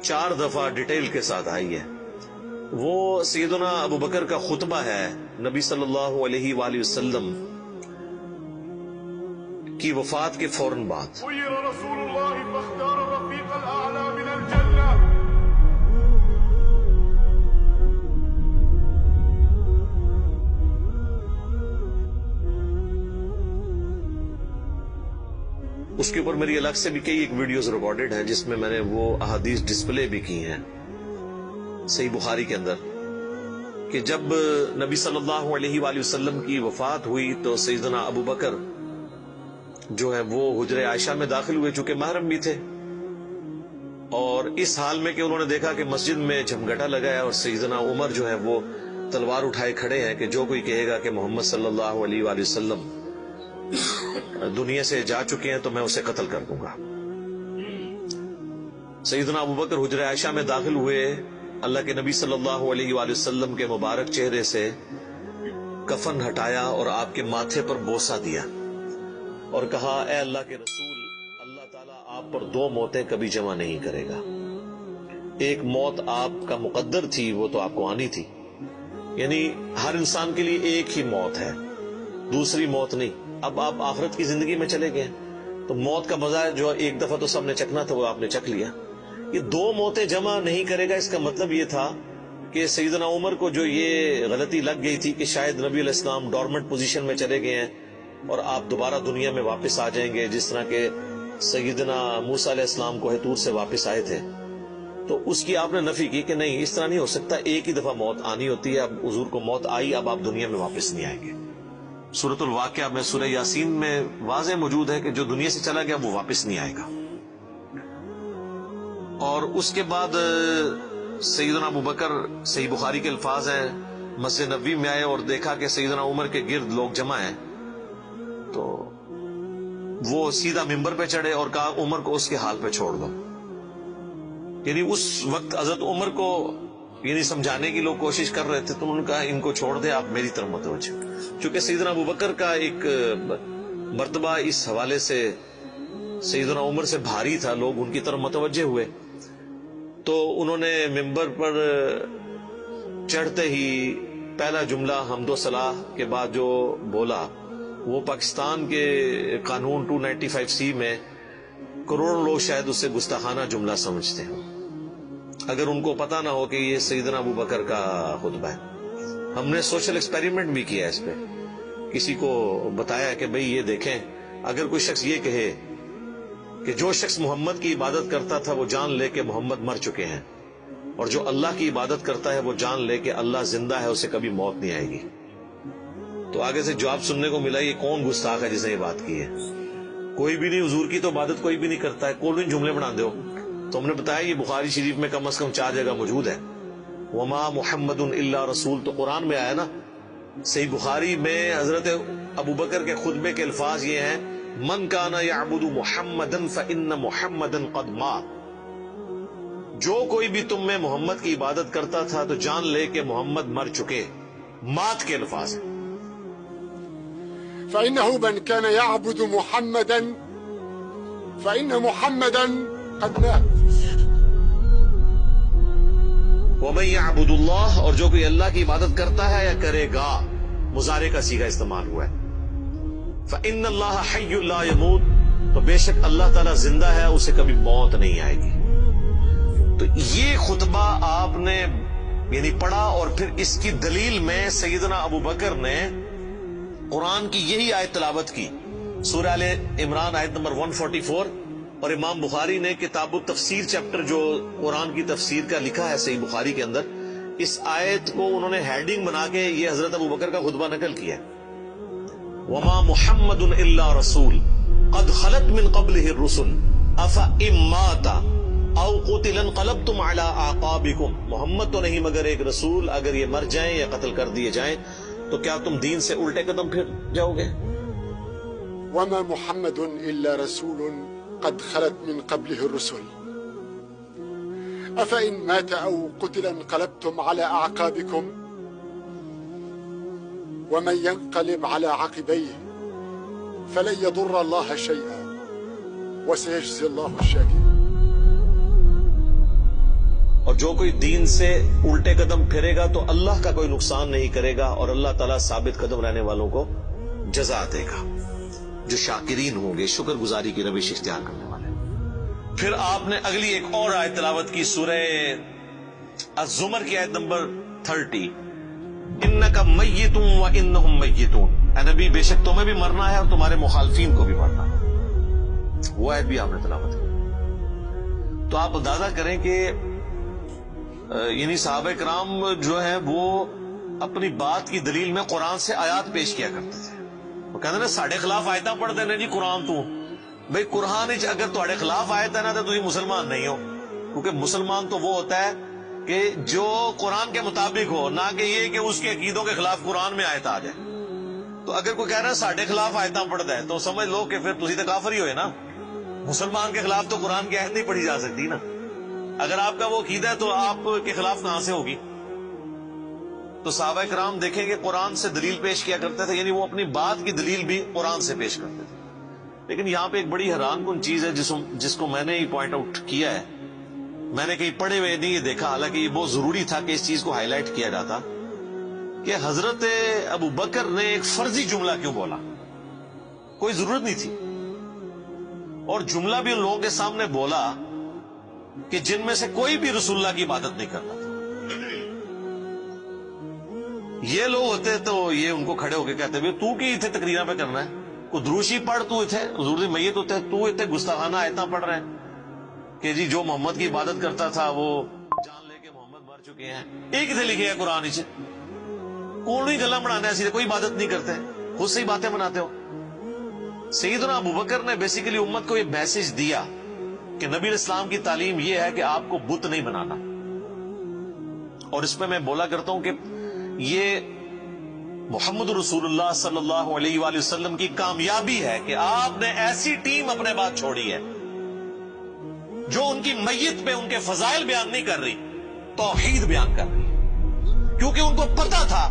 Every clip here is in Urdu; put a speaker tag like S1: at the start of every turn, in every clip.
S1: 4 دفعہ ڈیٹیل کے ساتھ آئی ہے، وہ سیدنا ابو بکر کا خطبہ ہے نبی صلی اللہ علیہ وآلہ وسلم کی وفات کے فوراً بعد۔
S2: رسول اللہ فاختار الرفیق الاعلی من الجنہ۔
S1: اس کے اوپر میری الگ سے بھی کئی ایک ویڈیوز ریکارڈڈ ہیں جس میں میں نے وہ احادیث ڈسپلے بھی کی ہیں صحیح بخاری کے اندر، کہ جب نبی صلی اللہ علیہ وآلہ وسلم کی وفات ہوئی تو سیدنا ابو بکر جو ہے وہ حجرہ عائشہ میں داخل ہوئے، چونکہ محرم بھی تھے، اور اس حال میں کہ انہوں نے دیکھا کہ مسجد میں جھمگٹا لگا ہے اور سیدنا عمر جو ہے وہ تلوار اٹھائے کھڑے ہیں کہ جو کوئی کہے گا کہ محمد صلی اللہ علیہ وآلہ وسلم دنیا سے جا چکے ہیں تو میں اسے قتل کر دوں گا۔ سیدنا ابو بکر حجرہ عائشہ میں داخل ہوئے، اللہ کے نبی صلی اللہ علیہ وآلہ وسلم کے مبارک چہرے سے کفن ہٹایا اور آپ کے ماتھے پر بوسہ دیا اور کہا، اے اللہ کے رسول، اللہ تعالیٰ آپ پر 2 موتیں کبھی جمع نہیں کرے گا۔ ایک موت آپ کا مقدر تھی، وہ تو آپ کو آنی تھی، یعنی ہر انسان کے لیے ایک ہی موت ہے، دوسری موت نہیں۔ اب آپ آخرت کی زندگی میں چلے گئے تو موت کا مزہ جو ایک دفعہ تو سب نے چکھنا تھا وہ آپ نے چکھ لیا۔ یہ 2 موتیں جمع نہیں کرے گا، اس کا مطلب یہ تھا کہ سیدنا عمر کو جو یہ غلطی لگ گئی تھی کہ شاید نبی علیہ السلام ڈورمنٹ پوزیشن میں چلے گئے ہیں اور آپ دوبارہ دنیا میں واپس آ جائیں گے، جس طرح کہ سیدنا موسیٰ علیہ السلام کوہ طور سے واپس آئے تھے، تو اس کی آپ نے نفی کی کہ نہیں، اس طرح نہیں ہو سکتا، ایک ہی دفعہ موت آنی ہوتی ہے، اب حضور کو موت آئی، اب آپ دنیا میں واپس نہیں آئیں گے۔ سورۃ الواقعہ میں سورہ یاسین میں واضح موجود ہے کہ جو دنیا سے چلا گیا وہ واپس نہیں آئے گا۔ اور اس کے بعد سیدنا ابو بکر، صحیح بخاری کے الفاظ ہیں، مسجد نبوی میں آئے اور دیکھا کہ سیدنا عمر کے گرد لوگ جمع ہیں، تو وہ سیدھا ممبر پہ چڑھے اور کہا، عمر کو اس کے حال پہ چھوڑ دو۔ یعنی اس وقت حضرت عمر کو سمجھانے کی لوگ کوشش کر رہے تھے، تو انہوں نے کہا ان کو چھوڑ دے، آپ میری طرف متوجہ۔ چونکہ سیدنا ابو بکر کا ایک مرتبہ اس حوالے سے سیدنا عمر سے بھاری تھا، لوگ ان کی طرف متوجہ ہوئے، تو انہوں نے ممبر پر چڑھتے ہی پہلا جملہ حمد و ثناء کے بعد جو بولا، وہ پاکستان کے قانون 295C میں کروڑوں لوگ شاید اسے گستاخانہ جملہ سمجھتے ہیں، اگر ان کو پتا نہ ہو کہ یہ سیدنا ابو بکر کا خطبہ ہے۔ ہم نے سوشل ایکسپیریمنٹ بھی کیا اس پہ، کسی کو بتایا کہ بھئی یہ دیکھیں، اگر کوئی شخص یہ کہے کہ جو شخص محمد کی عبادت کرتا تھا وہ جان لے کہ محمد مر چکے ہیں، اور جو اللہ کی عبادت کرتا ہے وہ جان لے کہ اللہ زندہ ہے، اسے کبھی موت نہیں آئے گی، تو آگے سے جواب سننے کو ملا، یہ کون گستاخ ہے جس نے یہ بات کی ہے؟ کوئی بھی نہیں، حضور کی تو عبادت کوئی بھی نہیں کرتا ہے، کون جملے بنا دو۔ تو ہم نے بتایا یہ بخاری شریف میں کم از کم 4 جگہ موجود ہے، وما محمد الا رسول، تو قرآن میں آیا نا۔ صحیح بخاری میں حضرت ابو بکر کے خطبے کے الفاظ یہ ہیں، من کان یعبد محمدا فان محمدا قد مات، جو کوئی بھی تم میں محمد کی عبادت کرتا تھا تو جان لے کہ محمد مر چکے، مات کے الفاظ ہیں۔
S2: فإنه من كان يعبد محمدا فإن محمدا قد مات۔
S1: وَمَن يَعْبُدُ اللَّهَ، اور جو کوئی اللہ کی عبادت کرتا ہے یا کرے گا، مضارع کا صیغہ استعمال ہوا ہے، فَإِنَّ اللَّهَ حَيٌّ لَا يَمُوتُ، تو بے شک اللہ تعالیٰ زندہ ہے، اسے کبھی موت نہیں آئے گی۔ تو یہ خطبہ آپ نے پڑھا، اور پھر اس کی دلیل میں سیدنا ابو بکر نے قرآن کی یہی آیت تلاوت کی، سورہ آل عمران آیت نمبر 144، اور امام بخاری نے کتاب التفسیر چیپٹر جو قرآن کی تفسیر کا لکھا ہے صحیح بخاری کے اندر، اس آیت کو انہوں نے ہیڈنگ بنا کے یہ حضرت ابو بکر کا خطبہ نقل کیا، وما محمد الا رسول قد خلت من قبلہ الرسل افإن مات او قتل انقلبتم على اعقابکم، محمد تو نہیں مگر ایک رسول، اگر یہ مر جائیں یا قتل کر دیے جائیں تو کیا تم دین سے الٹے قدم پھر جاؤ گے؟
S2: وما محمد الا رسول قد خلت من قبله الرسل افإن مات او قتل انقلبتم على اعقابكم ومن ينقلب على عقبيه فلن يضر الله شيئا وسيجزي الله الشاكرين۔
S1: جو کوئی دین سے الٹے قدم پھرے گا تو اللہ کا کوئی نقصان نہیں کرے گا اور اللہ تعالیٰ ثابت قدم رہنے والوں کو جزا دے گا، جو شاکرین ہوں گے، شکر گزاری کی روش اختیار کرنے والے۔ پھر آپ نے اگلی ایک اور آیت تلاوت کی، سورہ الزمر کی آیت نمبر 30، انک میت وانہم میتون، اے نبی بے شک تمہیں بھی مرنا ہے اور تمہارے مخالفین کو بھی مرنا ہے۔ وہ آیت بھی آپ نے تلاوت کی۔ تو آپ اندازہ کریں کہ یعنی صحابہ کرام جو ہے وہ اپنی بات کی دلیل میں قرآن سے آیات پیش کیا کرتے تھے۔ وہ کہتے ہیں نا ساڑھے خلاف آیتاں پڑھ دینے جی قرآن تو بھئی قرآن اگر تھوڑے خلاف آیت ہے نا تو تھی مسلمان نہیں ہو، کیونکہ مسلمان تو وہ ہوتا ہے کہ جو قرآن کے مطابق ہو، نہ کہ یہ کہ اس کے عقیدوں کے خلاف قرآن میں آیت آ جائے۔ تو اگر کوئی کہہ رہا ہے ساڑھے خلاف آیتاں پڑھ دے تو سمجھ لو کہ پھر تسی تو کافر ہی ہوئے نا، مسلمان کے خلاف تو قرآن کی آیت نہیں پڑھی جا سکتی نا۔ اگر آپ کا وہ عقیدہ ہے تو آپ کے خلاف کہاں سے ہوگی؟ تو صحابہ کرام دیکھیں کہ قرآن سے دلیل پیش کیا کرتے تھے، یعنی وہ اپنی بات کی دلیل بھی قرآن سے پیش کرتے تھے۔ لیکن یہاں پہ ایک بڑی حیران کن چیز ہے جس کو میں نے ہی پوائنٹ آؤٹ کیا ہے، میں نے کہیں پڑھے ہوئے نہیں یہ دیکھا، حالانکہ یہ بہت ضروری تھا کہ اس چیز کو ہائی لائٹ کیا جاتا، کہ حضرت ابو بکر نے ایک فرضی جملہ کیوں بولا؟ کوئی ضرورت نہیں تھی، اور جملہ بھی ان لوگوں کے سامنے بولا کہ جن میں سے کوئی بھی رسول اللہ کی عبادت نہیں کرتا تھا۔ یہ لوگ ہوتے تو یہ ان کو کھڑے ہو کے کہتے بھی تو کی اتنے تقریریں پہ کرنا ہے، کو دروشی پڑھ تو اتنے حضور دی میت ہوتے تو اتنے گستاخانہ آیتاں پڑھ رہے ہیں کہ جی جو محمد کی عبادت کرتا تھا وہ جان لے کے محمد مر چکے ہیں۔ ایک اتنے لکھے ہے قرآن اچ کون ہی گلا بنانا ہے، سیدھے کوئی عبادت نہیں کرتے، خود سے ہی باتیں بناتے ہو۔ سیدنا ابو بکر نے بیسیکلی امت کو یہ میسج دیا کہ نبی اسلام کی تعلیم یہ ہے کہ آپ کو بت نہیں بنانا، اور اس پہ میں بولا کرتا ہوں کہ یہ محمد رسول اللہ صلی اللہ علیہ وآلہ وسلم کی کامیابی ہے کہ آپ نے ایسی ٹیم اپنے بعد چھوڑی ہے جو ان کی میت پہ ان کے فضائل بیان نہیں کر رہی، توحید بیان کر رہی، کیونکہ ان کو پتا تھا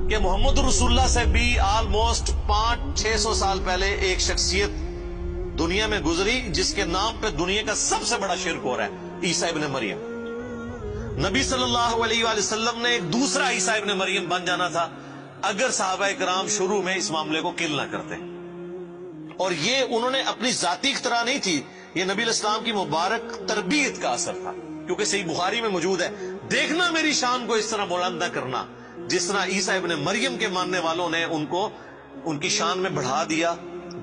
S1: کہ محمد رسول اللہ سے بھی آلموسٹ 500-600 سال پہلے ایک شخصیت دنیا میں گزری جس کے نام پہ دنیا کا سب سے بڑا شرک ہو رہا ہے، عیسیٰ ابن مریم۔ نبی صلی اللہ علیہ وآلہ وسلم نے ایک دوسرا عیسیٰ ابن مریم بن جانا تھا اگر صحابہ کرام شروع میں اس معاملے کو کل نہ کرتے، اور یہ انہوں نے اپنی ذاتی اختراع نہیں تھی، یہ نبی الاسلام کی مبارک تربیت کا اثر تھا، کیونکہ صحیح بخاری میں موجود ہے، دیکھنا میری شان کو اس طرح بلند نہ کرنا جس طرح عیسیٰ ابن مریم کے ماننے والوں نے ان کو ان کی شان میں بڑھا دیا،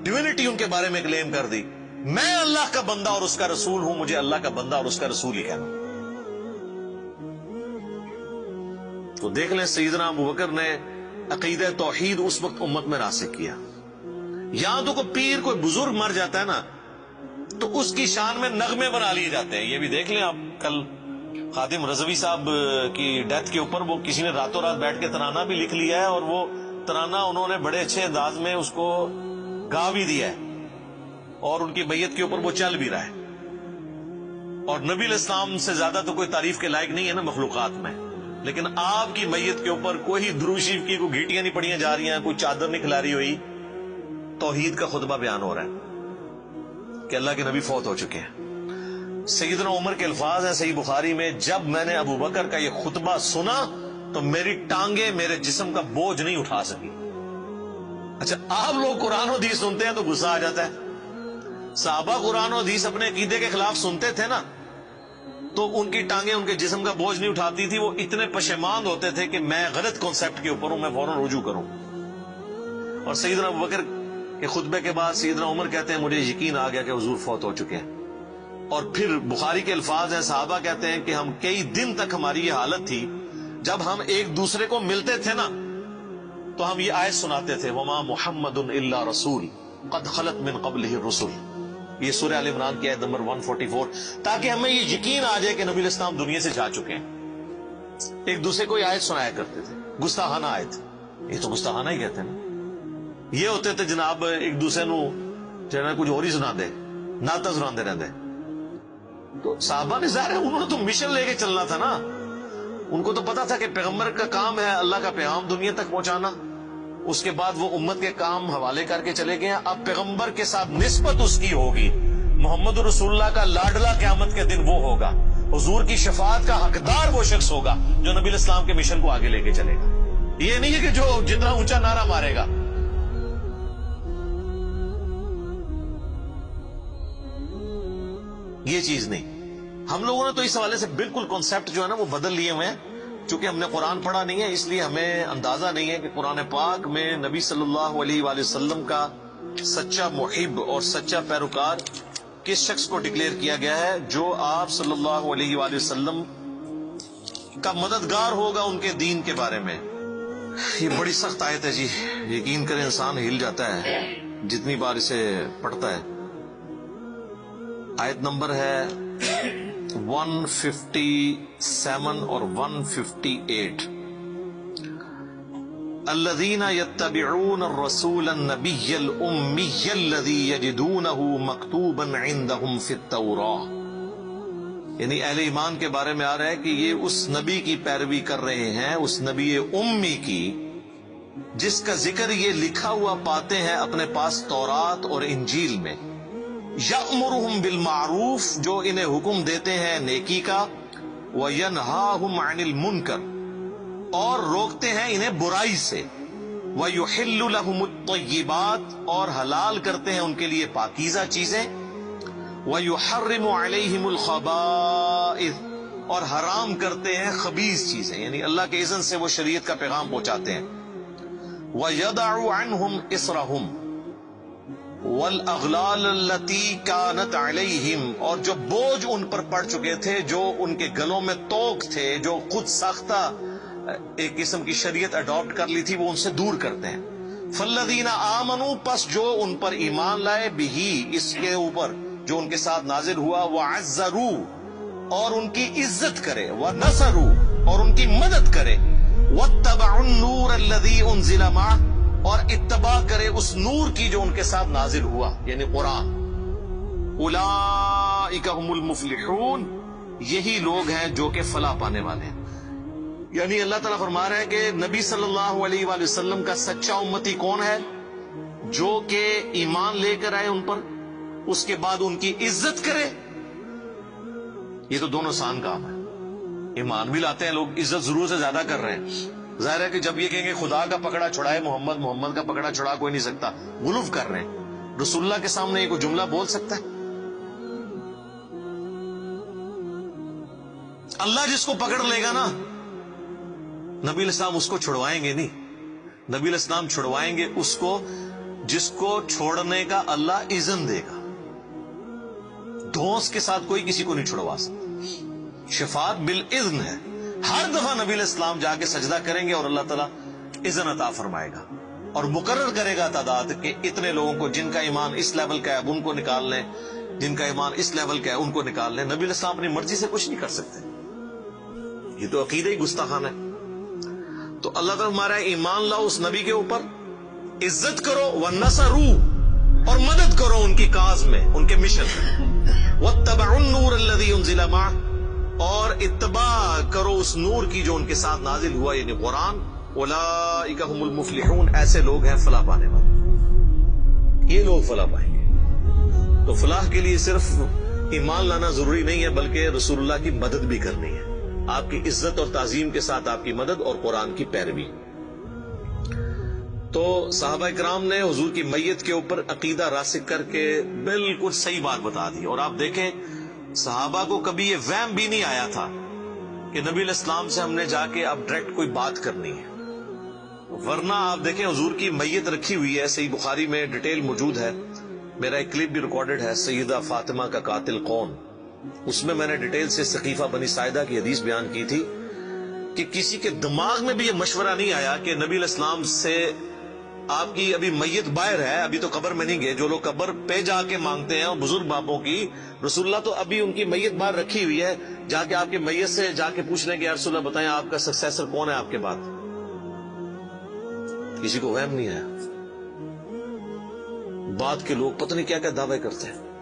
S1: ڈیوینٹی ان کے بارے میں کلیم کر دی۔ میں اللہ کا بندہ اور اس کا رسول ہوں، مجھے اللہ کا بندہ اور اس کا رسول ہی کہنا۔ تو دیکھ لیں سیدنا ابو بکر نے عقیدہ توحید اس وقت امت میں راسخ کیا۔ یہاں تو کوئی پیر کوئی بزرگ مر جاتا ہے نا تو اس کی شان میں نغمے بنا لیے جاتے ہیں۔ یہ بھی دیکھ لیں آپ، کل خادم رضوی صاحب کی ڈیتھ کے اوپر وہ کسی نے راتوں رات بیٹھ کے ترانہ بھی لکھ لیا ہے، اور وہ ترانہ انہوں نے بڑے اچھے انداز میں اس کو گا بھی دیا ہے، اور ان کی میت کے اوپر وہ چل بھی رہا ہے۔ اور نبی الاسلام سے زیادہ تو کوئی تعریف کے لائق نہیں ہے نا مخلوقات میں، لیکن آپ کی میت کے اوپر کوئی درود شریف کی کوئی گھیٹیاں نہیں پڑیاں جا رہی ہیں، کوئی چادر نہیں کھلاری ہوئی، توحید کا خطبہ بیان ہو رہا ہے کہ اللہ کے نبی فوت ہو چکے ہیں۔ سیدنا عمر کے الفاظ ہیں صحیح بخاری میں، جب میں نے ابو بکر کا یہ خطبہ سنا تو میری ٹانگیں میرے جسم کا بوجھ نہیں اٹھا سکی۔ اچھا، آپ لوگ قرآن و حدیث سنتے ہیں تو غصہ آ جاتا ہے، صحابہ قرآن و حدیث اپنے عقیدے کے خلاف سنتے تھے نا تو ان کی ٹانگیں ان کے جسم کا بوجھ نہیں اٹھاتی تھی، وہ اتنے پشیمان ہوتے تھے کہ میں غلط کانسیپٹ کے اوپر ہوں، میں فوراً رجوع کروں۔ اور سیدنا ابو بکر کے خطبے کے بعد سیدنا عمر کہتے ہیں مجھے یقین آ گیا کہ حضور فوت ہو چکے ہیں۔ اور پھر بخاری کے الفاظ ہیں، صحابہ کہتے ہیں کہ ہم کئی دن تک ہماری یہ حالت تھی، جب ہم ایک دوسرے کو ملتے تھے نا تو ہم یہ آیت سناتے تھے، وما محمد الا رسول قد خلت من قبلہ الرسل، یہ سورہ آل عمران کی آیت نمبر 144، تاکہ ہمیں یہ یقین آ جائے کہ نبی الاسلام دنیا سے جا چکے ہیں۔ ایک دوسرے کو یہ آیت سنایا کرتے تھے، گستاخانہ آیت، یہ تو گستاخانہ ہی کہتے ہیں نا۔ یہ ہوتے تھے جناب ایک دوسرے نو جناب کچھ اور ہی سنا دے، نعتاں سناندے رہندے۔ تو صحابہ نے ظاہر ہے انہوں نے تو مشن لے کے چلنا تھا نا، ان کو تو پتا تھا کہ پیغمبر کا کام ہے اللہ کا پیغام دنیا تک پہنچانا، اس کے بعد وہ امت کے کام حوالے کر کے چلے گئے ہیں۔ اب پیغمبر کے ساتھ نسبت اس کی ہوگی، محمد رسول اللہ کا لاڈلا قیامت کے دن وہ ہوگا، حضور کی شفاعت کا حقدار وہ شخص ہوگا جو نبی الاسلام کے مشن کو آگے لے کے چلے گا۔ یہ نہیں ہے کہ جو جتنا اونچا نعرہ مارے گا۔ یہ چیز نہیں۔ ہم لوگوں نے تو اس حوالے سے بالکل کانسیپٹ جو ہے نا وہ بدل لیے ہوئے ہیں، چونکہ ہم نے قرآن پڑھا نہیں ہے اس لیے ہمیں اندازہ نہیں ہے کہ قرآن پاک میں نبی صلی اللہ علیہ وآلہ وسلم کا سچا محب اور سچا پیروکار کس شخص کو ڈکلیئر کیا گیا ہے، جو آپ صلی اللہ علیہ وآلہ وسلم کا مددگار ہوگا ان کے دین کے بارے میں۔ یہ بڑی سخت آیت ہے جی، یقین کریں انسان ہل جاتا ہے جتنی بار اسے پڑھتا ہے۔ آیت نمبر ہے 157 اور 158۔ الذين يتبعون الرسول النبي الأمي الذي يجدونه مكتوبا عندهم في التوراة، یعنی اہل ایمان کے بارے میں آ رہا ہے کہ یہ اس نبی کی پیروی کر رہے ہیں، اس نبی امی کی جس کا ذکر یہ لکھا ہوا پاتے ہیں اپنے پاس تورات اور انجیل میں۔ یأمرهم بالمعروف، جو انہیں حکم دیتے ہیں نیکی کا، وینہاہم عن المنکر، اور روکتے ہیں انہیں برائی سے، وَيُحِلُّ لَهُمُ الطَّيِّبَاتِ، اور حلال کرتے ہیں ان کے لیے پاکیزہ چیزیں، وَيُحَرِّمُ عَلَيْهِمُ الْخَبَائِثَ، اور حرام کرتے ہیں خبیث چیزیں، یعنی اللہ کے اذن سے وہ شریعت کا پیغام پہنچاتے ہیں۔ وَيَدَعُ عَنْهُمْ إِصْرَهُمْ وَالْأَغْلَالَ الَّتِي كَانَتْ عَلَيْهِمْ، اور جو بوجھ ان پر پڑ چکے تھے، جو ان کے گلوں میں توق تھے، جو خود ساختہ ایک قسم کی شریعت اڈاپٹ کر لی تھی، وہ ان سے دور کرتے ہیں۔ فَالَّذِينَ آمَنُوا، پس جو ان پر ایمان لائے، بِهِ، اس کے اوپر جو ان کے ساتھ نازل ہوا، وَعَزَّرُوا، اور ان کی عزت کرے، وَنَصَرُوا، اور ان کی مدد کرے، وَاتَّبَعُوا النُّورَ الَّذِي أُنزِلَ مَعَهُ، اور اتباع کرے اس نور کی جو ان کے ساتھ نازل ہوا، یعنی قرآن۔ اولئک هم المفلحون، یہی لوگ ہیں جو کہ فلاح پانے والے ہیں۔ یعنی اللہ تعالیٰ فرما رہا ہے کہ نبی صلی اللہ علیہ وآلہ وسلم کا سچا امتی کون ہے؟ جو کہ ایمان لے کر آئے ان پر، اس کے بعد ان کی عزت کرے۔ یہ تو دونوں آسان کام ہے۔ ایمان بھی لاتے ہیں لوگ، عزت ضرور سے زیادہ کر رہے ہیں۔ ظاہر ہے کہ جب یہ کہیں گے خدا کا پکڑا چھڑائے محمد، محمد کا پکڑا چھڑا کوئی نہیں سکتا، غلو کر رہے ہیں۔ رسول اللہ کے سامنے یہ کوئی جملہ بول سکتا ہے؟ اللہ جس کو پکڑ لے گا نا، نبی الاسلام اس کو چھڑوائیں گے نہیں، نبی الاسلام چھڑوائیں گے اس کو جس کو چھوڑنے کا اللہ اذن دے گا۔ دھونس کے ساتھ کوئی کسی کو نہیں چھڑوا سکتا۔ شفاعت بالاذن ہے، ہر دفعہ نبی الاسلام جا کے سجدہ کریں گے اور اللہ تعالیٰ اذن عطا فرمائے گا اور مقرر کرے گا تعداد کہ اتنے لوگوں کو جن کا ایمان اس لیول کا ہے اب ان کو نکال لیں، جن کا ایمان اس لیول کا ہے ان کو نکال لیں۔ نبی الاسلام اپنی مرضی سے کچھ نہیں کر سکتے، یہ تو عقیدہ ہی گستاخانہ ہے۔ تو اللہ تعالیٰ ہمارا ایمان لاؤ اس نبی کے اوپر، عزت کرو، وَنَصَرُوا، اور مدد کرو ان کی کاز میں، ان کے مشن میں، وَاتَّبَعُوا النُّورَ الَّذِي أُنزِلَ مَعَهُ، اور اتباع کرو اس نور کی جو ان کے ساتھ نازل ہوا، یعنی قرآن۔ اولئک هم المفلحون، ایسے لوگ ہیں فلاح پانے والے، یہ لوگ فلاح پائیں گے۔ تو فلاح کے لیے صرف ایمان لانا ضروری نہیں ہے، بلکہ رسول اللہ کی مدد بھی کرنی ہے، آپ کی عزت اور تعظیم کے ساتھ آپ کی مدد اور قرآن کی پیروی۔ تو صحابہ کرام نے حضور کی میت کے اوپر عقیدہ راسخ کر کے بالکل صحیح بات بتا دی، اور آپ دیکھیں صحابہ کو کبھی یہ وہم بھی نہیں آیا تھا کہ نبی علیہ السلام سے ہم نے جا کے اب ڈائریکٹ کوئی بات کرنی ہے، ورنہ آپ دیکھیں حضور کی میت رکھی ہوئی ہے، صحیح بخاری میں ڈیٹیل موجود ہے، میرا ایک کلپ بھی ریکارڈڈ ہے، سیدہ فاطمہ کا قاتل کون، اس میں میں نے ڈیٹیل سے سقیفہ بنی ساعدہ کی حدیث بیان کی تھی کہ کسی کے دماغ میں بھی یہ مشورہ نہیں آیا کہ نبی علیہ السلام سے آپ کی ابھی میت باہر ہے، ابھی تو قبر میں نہیں گئے، جو لوگ قبر پہ جا کے مانگتے ہیں اور بزرگ باپوں کی، رسول اللہ تو ابھی ان کی میت باہر رکھی ہوئی ہے، جا کے آپ کے میت سے جا کے پوچھ لیں کہ یا رسول اللہ بتائیں آپ کا سکسیسر کون ہے آپ کے بعد۔ کسی کو وہم نہیں آیا، بعد کے لوگ پتہ نہیں کیا کیا دعوے کرتے ہیں۔